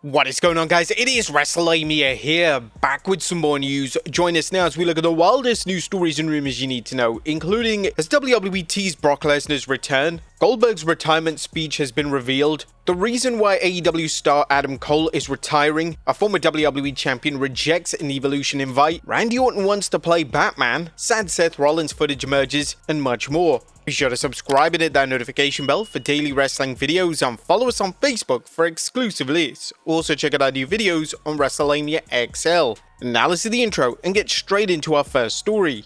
What is going on, guys? It is Wrestlelamia here, back with some more news. Join us now as we look at the wildest news stories and rumors you need to know, including as WWE teased Brock Lesnar's return, Goldberg's retirement speech has been revealed, the reason why AEW star Adam Cole is retiring, a former WWE champion rejects an Evolution invite, Randy Orton wants to play Batman, sad Seth Rollins footage emerges, and much more. Be sure to subscribe and hit that notification bell for daily wrestling videos and follow us on Facebook for exclusive lists. Also check out our new videos on Wrestlelamia XL. Now let's do the intro and get straight into our first story.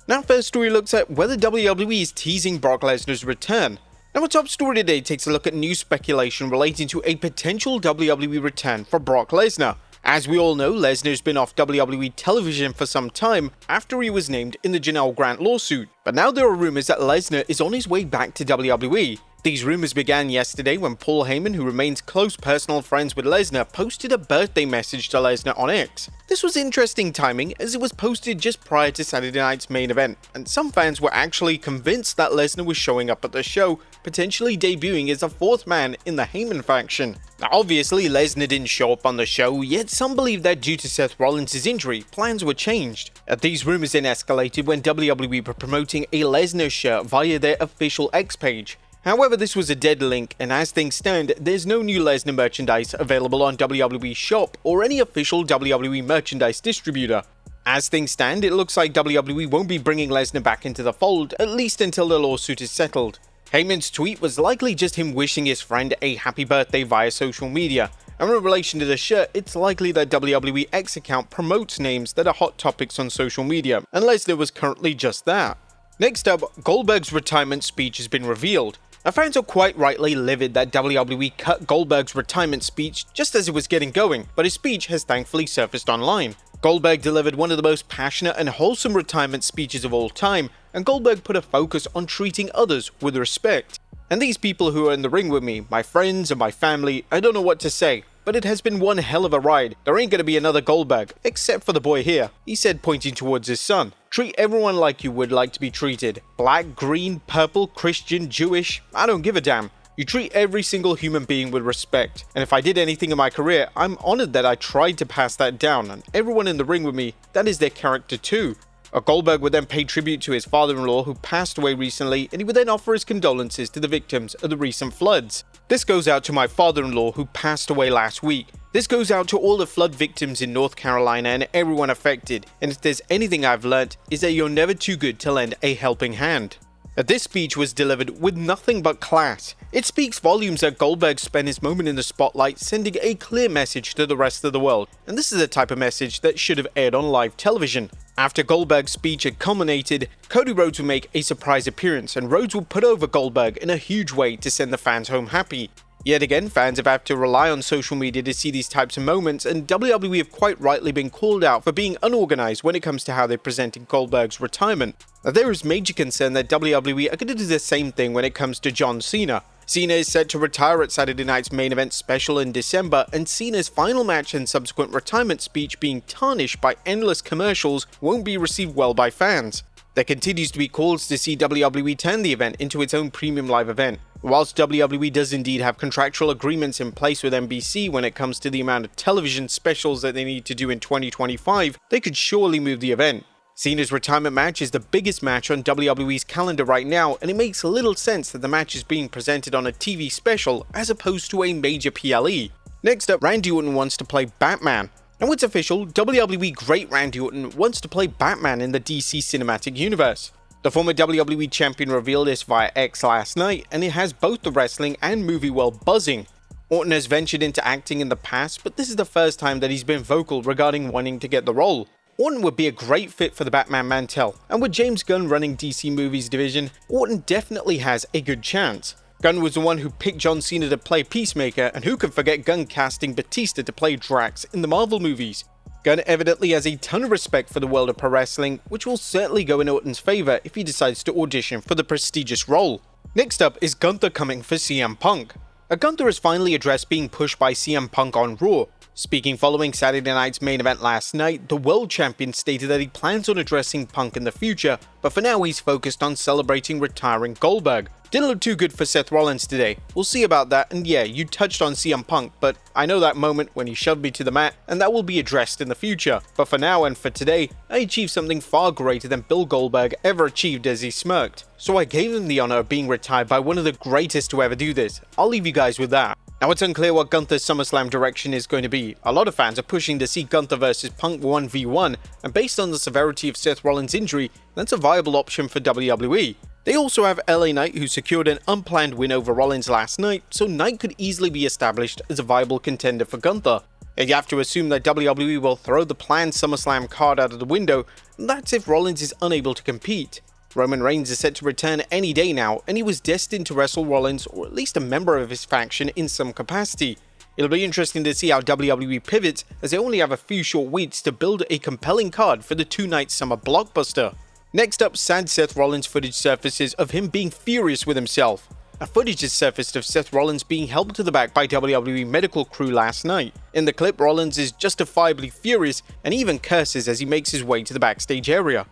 Now, first story looks at whether WWE is teasing Brock Lesnar's return. Now, our top story today takes a look at news speculation relating to a potential WWE return for Brock Lesnar. As we all know, Lesnar's been off WWE television for some time after he was named in the Janelle Grant lawsuit. But now there are rumors that Lesnar is on his way back to WWE. These rumors began yesterday when Paul Heyman, who remains close personal friends with Lesnar, posted a birthday message to Lesnar on X. This was interesting timing as it was posted just prior to Saturday night's main event, and some fans were actually convinced that Lesnar was showing up at the show, potentially debuting as a fourth man in the Heyman faction. Now, obviously, Lesnar didn't show up on the show, yet some believe that due to Seth Rollins' injury, plans were changed. These rumors then escalated when WWE were promoting a Lesnar shirt via their official X page. However, this was a dead link, and as things stand, there's no new Lesnar merchandise available on WWE Shop or any official WWE merchandise distributor. As things stand, it looks like WWE won't be bringing Lesnar back into the fold, at least until the lawsuit is settled. Heyman's tweet was likely just him wishing his friend a happy birthday via social media, and in relation to the shirt, it's likely that WWE X account promotes names that are hot topics on social media, and Lesnar was currently just that. Next up, Goldberg's retirement speech has been revealed. Now, fans are quite rightly livid that WWE cut Goldberg's retirement speech just as it was getting going, but his speech has thankfully surfaced online. Goldberg delivered one of the most passionate and wholesome retirement speeches of all time, and Goldberg put a focus on treating others with respect. And these people who are in the ring with me, my friends and my family, I don't know what to say, but it has been one hell of a ride. There ain't gonna be another Goldberg, except for the boy here, he said, pointing towards his son. Treat everyone like you would like to be treated. Black, green, purple, Christian, Jewish, I don't give a damn. You treat every single human being with respect. And if I did anything in my career, I'm honored that I tried to pass that down, and everyone in the ring with me, that is their character too. Goldberg would then pay tribute to his father-in-law who passed away recently, and he would then offer his condolences to the victims of the recent floods. This goes out to my father-in-law who passed away last week. This goes out to all the flood victims in North Carolina and everyone affected, and if there's anything I've learnt, is that you're never too good to lend a helping hand. This speech was delivered with nothing but class. It speaks volumes that Goldberg spent his moment in the spotlight sending a clear message to the rest of the world, and this is the type of message that should have aired on live television. After Goldberg's speech had culminated, Cody Rhodes would make a surprise appearance, and Rhodes would put over Goldberg in a huge way to send the fans home happy. Yet again, fans have had to rely on social media to see these types of moments, and WWE have quite rightly been called out for being unorganized when it comes to how they presented Goldberg's retirement. Now, there is major concern that WWE are going to do the same thing when it comes to John Cena. Cena is set to retire at Saturday night's main event special in December, and Cena's final match and subsequent retirement speech being tarnished by endless commercials won't be received well by fans. There continues to be calls to see WWE turn the event into its own premium live event. Whilst WWE does indeed have contractual agreements in place with NBC when it comes to the amount of television specials that they need to do in 2025, they could surely move the event. Cena's retirement match is the biggest match on WWE's calendar right now, and it makes little sense that the match is being presented on a TV special as opposed to a major PLE. Next up, Randy Orton wants to play Batman. Now it's official, WWE great Randy Orton wants to play Batman in the DC Cinematic Universe. The former WWE champion revealed this via X last night, and it has both the wrestling and movie world buzzing. Orton has ventured into acting in the past, but this is the first time that he's been vocal regarding wanting to get the role. Orton would be a great fit for the Batman mantle, and with James Gunn running DC Movies division, Orton definitely has a good chance. Gunn was the one who picked John Cena to play Peacemaker, and who can forget Gunn casting Batista to play Drax in the Marvel movies. Gunn evidently has a ton of respect for the world of pro wrestling, which will certainly go in Orton's favour if he decides to audition for the prestigious role. Next up is Gunther coming for CM Punk. Gunther has finally addressed being pushed by CM Punk on Raw. Speaking following Saturday night's main event last night, the world champion stated that he plans on addressing Punk in the future, but for now he's focused on celebrating retiring Goldberg. Didn't look too good for Seth Rollins today. We'll see about that, and yeah, you touched on CM Punk, but I know that moment when he shoved me to the mat, and that will be addressed in the future. But for now and for today, I achieved something far greater than Bill Goldberg ever achieved, as he smirked. So I gave him the honor of being retired by one of the greatest to ever do this. I'll leave you guys with that. Now it's unclear what Gunther's SummerSlam direction is going to be. A lot of fans are pushing to see Gunther vs Punk 1v1, and based on the severity of Seth Rollins' injury, that's a viable option for WWE. They also have LA Knight, who secured an unplanned win over Rollins last night, so Knight could easily be established as a viable contender for Gunther. And you have to assume that WWE will throw the planned SummerSlam card out of the window, and that's if Rollins is unable to compete. Roman Reigns is set to return any day now, and he was destined to wrestle Rollins, or at least a member of his faction, in some capacity. It'll be interesting to see how WWE pivots, as they only have a few short weeks to build a compelling card for the two-night summer blockbuster. Next up, sad Seth Rollins footage surfaces of him being furious with himself. A footage has surfaced of Seth Rollins being helped to the back by WWE medical crew last night. In the clip, Rollins is justifiably furious and even curses as he makes his way to the backstage area.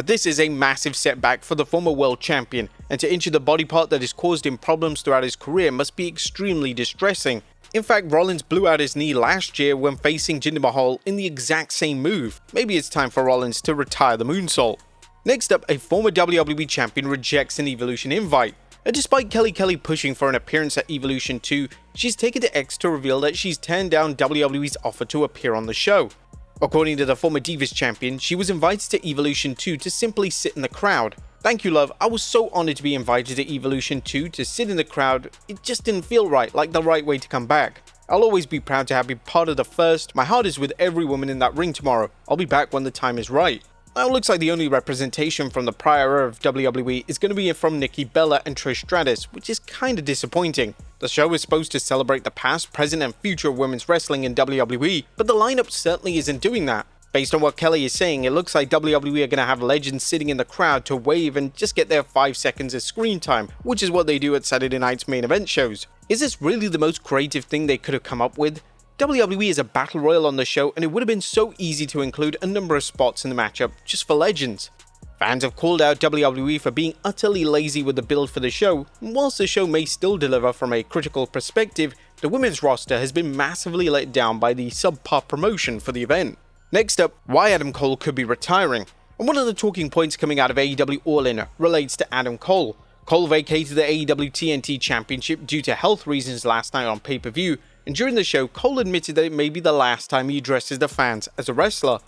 This is a massive setback for the former world champion, and to injure the body part that has caused him problems throughout his career must be extremely distressing. In fact, Rollins blew out his knee last year when facing Jinder Mahal in the exact same move. Maybe it's time for Rollins to retire the moonsault. Next up, a former WWE champion rejects an Evolution invite. Despite Kelly pushing for an appearance at Evolution 2, she's taken to X to reveal that she's turned down WWE's offer to appear on the show. According to the former Divas champion, she was invited to Evolution 2 to simply sit in the crowd. Thank you, love. I was so honored to be invited to Evolution 2 to sit in the crowd. It just didn't feel right, like the right way to come back. I'll always be proud to have been part of the first. My heart is with every woman in that ring tomorrow. I'll be back when the time is right. Now it looks like the only representation from the prior era of WWE is going to be from Nikki Bella and Trish Stratus, which is kinda disappointing. The show is supposed to celebrate the past, present and future of women's wrestling in WWE, but the lineup certainly isn't doing that. Based on what Kelly is saying, it looks like WWE are going to have legends sitting in the crowd to wave and just get their 5 seconds of screen time, which is what they do at Saturday night's main event shows. Is this really the most creative thing they could have come up with? WWE is a battle royal on the show, and it would have been so easy to include a number of spots in the matchup just for legends. Fans have called out WWE for being utterly lazy with the build for the show, and whilst the show may still deliver from a critical perspective, the women's roster has been massively let down by the subpar promotion for the event. Next up, why Adam Cole could be retiring. And one of the talking points coming out of AEW All In relates to Adam Cole. Cole vacated the AEW TNT Championship due to health reasons last night on pay-per-view, and during the show, Cole admitted that it may be the last time he addresses the fans as a wrestler.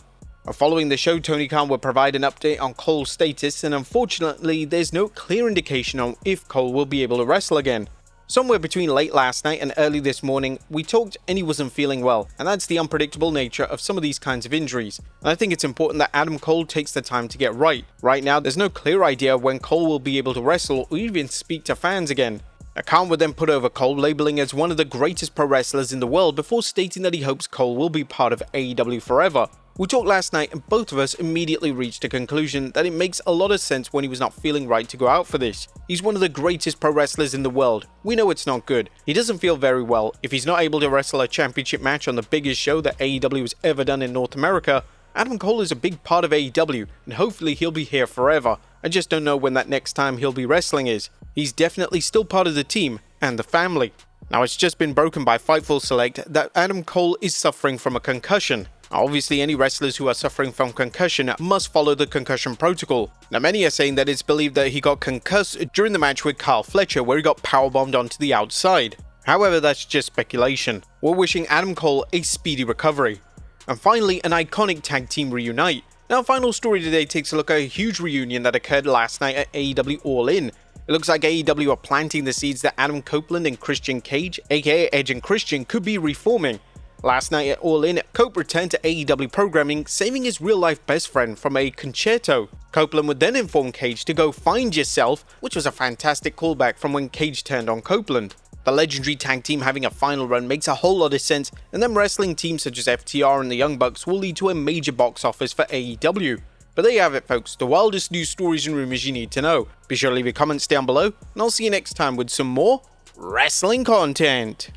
Following the show, Tony Khan will provide an update on Cole's status, and unfortunately, there's no clear indication on if Cole will be able to wrestle again. Somewhere between late last night and early this morning, we talked and he wasn't feeling well, and that's the unpredictable nature of some of these kinds of injuries. And I think it's important that Adam Cole takes the time to get right. Right now, there's no clear idea of when Cole will be able to wrestle or even speak to fans again. Khan would then put over Cole, labeling as one of the greatest pro wrestlers in the world before stating that he hopes Cole will be part of AEW forever. We talked last night and both of us immediately reached a conclusion that it makes a lot of sense when he was not feeling right to go out for this. He's one of the greatest pro wrestlers in the world. We know it's not good. He doesn't feel very well. If he's not able to wrestle a championship match on the biggest show that AEW has ever done in North America, Adam Cole is a big part of AEW, and hopefully he'll be here forever. I just don't know when that next time he'll be wrestling is. He's definitely still part of the team and the family. Now it's just been broken by Fightful Select that Adam Cole is suffering from a concussion. Obviously, any wrestlers who are suffering from concussion must follow the concussion protocol. Now many are saying that it's believed that he got concussed during the match with Kyle Fletcher where he got powerbombed onto the outside. However, that's just speculation. We're wishing Adam Cole a speedy recovery. And finally, an iconic tag team reunite. Now, final story today takes a look at a huge reunion that occurred last night at AEW All In. It looks like AEW are planting the seeds that Adam Copeland and Christian Cage, aka Edge and Christian, could be reforming. Last night at All In, Cope returned to AEW programming, saving his real-life best friend from a concerto. Copeland would then inform Cage to go find yourself, which was a fantastic callback from when Cage turned on Copeland. The legendary tag team having a final run makes a whole lot of sense, and them wrestling teams such as FTR and the Young Bucks will lead to a major box office for AEW. But there you have it, folks, the wildest news stories and rumors you need to know. Be sure to leave your comments down below, and I'll see you next time with some more wrestling content.